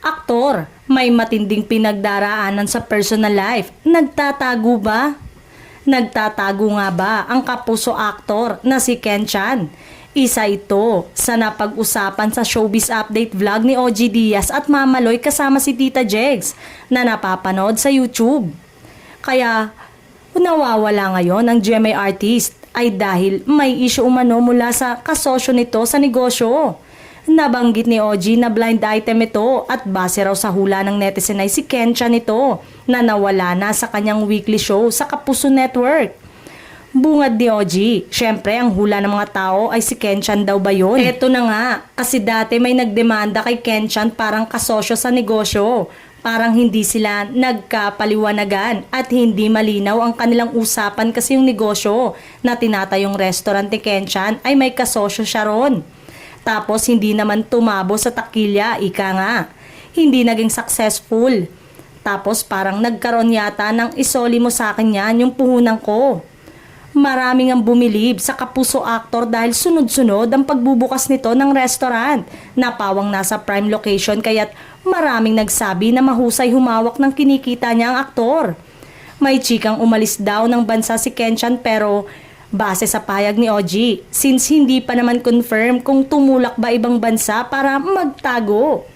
Aktor, may matinding pinagdaraanan sa personal life. Nagtatago ba? Nagtatago nga ba ang kapuso aktor na si Ken Chan? Isa ito sa napag-usapan sa Showbiz Update vlog ni OG Diaz at Mama Loy kasama si Tita Jegs na napapanood sa YouTube. Kaya nawawala ngayon ang GMA artist ay dahil may issue umano mula sa kasosyo nito sa negosyo. Nabanggit ni OG na blind item ito at base raw sa hula ng netizen ay si Ken Chan ito na nawala na sa kanyang weekly show sa Kapuso Network. Bungad ni OG, syempre ang hula ng mga tao ay si Ken Chan daw ba yun? Eto na nga, kasi dati may nagdemanda kay Ken Chan parang kasosyo sa negosyo. Parang hindi sila nagkapaliwanagan at hindi malinaw ang kanilang usapan kasi yung negosyo na tinatayong restaurant ni Ken Chan ay may kasosyo siya ron. Tapos hindi naman tumabo sa takilya, ika nga. Hindi naging successful. Tapos parang nagkaroon yata ng isoli mo sa akin yan yung puhunan ko. Maraming ang bumilib sa Kapuso Actor dahil sunod-sunod ang pagbubukas nito ng restaurant na pawang nasa prime location kaya't maraming nagsabi na mahusay humawak ng kinikita niya ang aktor. May chikang umalis daw ng bansa si Ken Chan pero base sa payag ni OG, since hindi pa naman confirm kung tumulak ba ibang bansa para magtago.